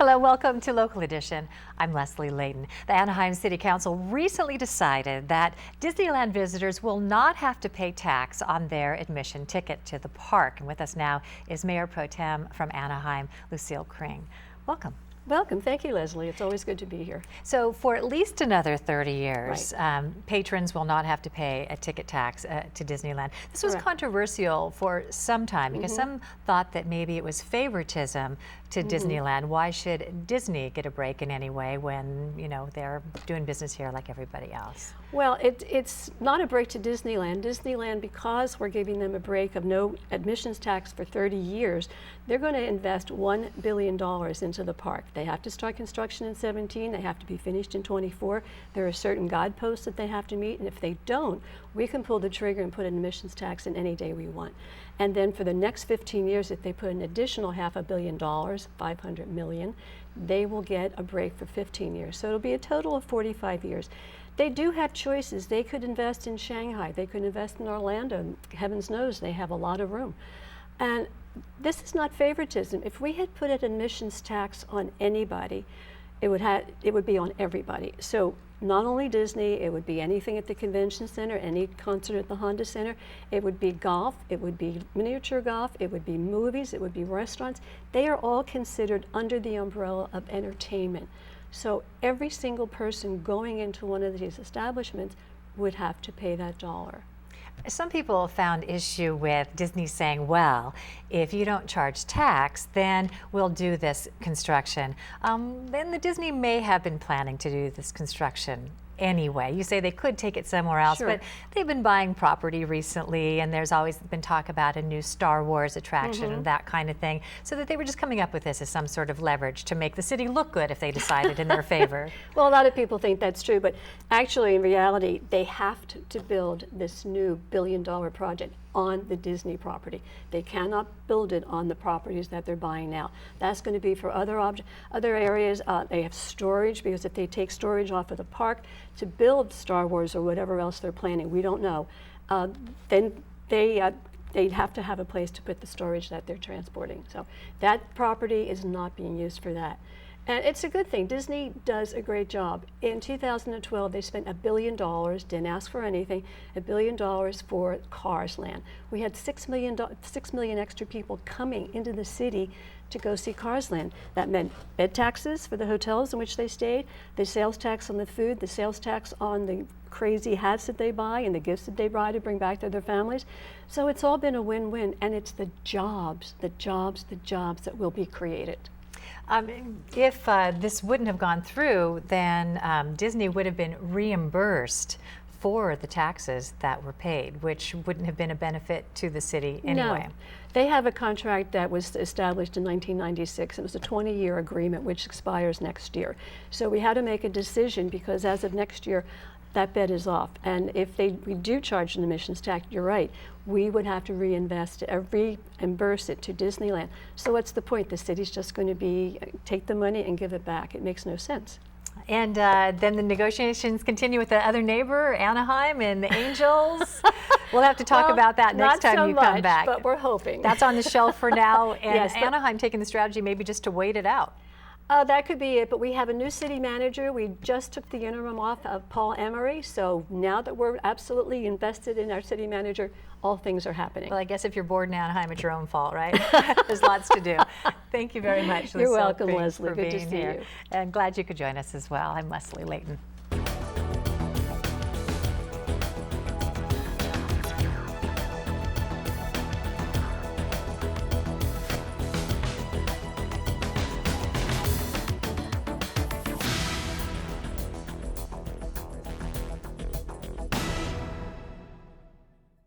Hello, welcome to Local Edition. I'm Leslie Leyton. The Anaheim City Council recently decided that Disneyland visitors will not have to pay tax on their admission ticket to the park. And with us now is Mayor Pro Tem from Anaheim, Lucille Kring. Welcome. Welcome. Thank you, Leslie. It's always good to be here. So for at least another 30 years, Right. patrons will not have to pay a ticket tax to Disneyland. This was Correct. controversial for some time because some thought that maybe it was favoritism to Disneyland. Why should Disney get a break in any way when, you know, they're doing business here like everybody else? Well, it's not a break to Disneyland. Disneyland, because we're giving them a break of no admissions tax for 30 years, they're going to invest $1 billion into the park. They have to start construction in 17. They have to be finished in 24. There are certain guideposts that they have to meet, and if they don't, we can pull the trigger and put an admissions tax in any day we want. And then for the next 15 years, if they put an additional $500 million, $500 million, they will get a break for 15 years. So it'll be a total of 45 years. They do have choices. They could invest in Shanghai. They could invest in Orlando. Heavens knows they have a lot of room. And this is not favoritism. If we had put an admissions tax on anybody, it would be on everybody. So not only Disney, it would be anything at the convention center, any concert at the Honda Center. It would be golf, it would be miniature golf, it would be movies, it would be restaurants. They are all considered under the umbrella of entertainment. So every single person going into one of these establishments would have to pay that dollar. Some people found issue with Disney saying, well, if you don't charge tax, then we'll do this construction. Then the Disney may have been planning to do this construction anyway. You say they could take it somewhere else, Sure. but they've been buying property recently, and there's always been talk about a new Star Wars attraction and that kind of thing, so that they were just coming up with this as some sort of leverage to make the city look good if they decided in their favor. Well, a lot of people think that's true, but actually in reality, they have to build this new billion-dollar project on the Disney property. They cannot build it on the properties that they're buying now. That's going to be for other areas. They have storage, because if they take storage off of the park to build Star Wars or whatever else they're planning, we don't know, then they'd have to have a place to put the storage that they're transporting. So that property is not being used for that. And it's a good thing. Disney does a great job. In 2012, they spent $1 billion, didn't ask for anything, $1 billion for Cars Land. We had 6 million extra people coming into the city to go see Cars Land. That meant bed taxes for the hotels in which they stayed, the sales tax on the food, the sales tax on the crazy hats that they buy and the gifts that they buy to bring back to their families. So it's all been a win-win, and it's the jobs that will be created. If this wouldn't have gone through, then Disney would have been reimbursed for the taxes that were paid, which wouldn't have been a benefit to the city anyway. No. They have a contract that was established in 1996. It was a 20-year agreement which expires next year. So we had to make a decision, because as of next year, that bet is off. And if we do charge an admissions tax, you're right, we would have to reimburse it to Disneyland. So what's the point? The city's just going to take the money and give it back. It makes no sense. And then the negotiations continue with the other neighbor, Anaheim, and the Angels. We'll have to talk about that next time you come back. But we're hoping. That's on the shelf for now. And Yes, Anaheim taking the strategy maybe just to wait it out. That could be it, but we have a new city manager. We just took the interim off of Paul Emery, so now that we're absolutely invested in our city manager, all things are happening. Well, I guess if you're bored in Anaheim, it's your own fault, right? There's lots to do. Thank you very much, Lucille You're welcome, Kring, Leslie. for Good to being see here. you. And glad you could join us as well. I'm Leslie Leyton.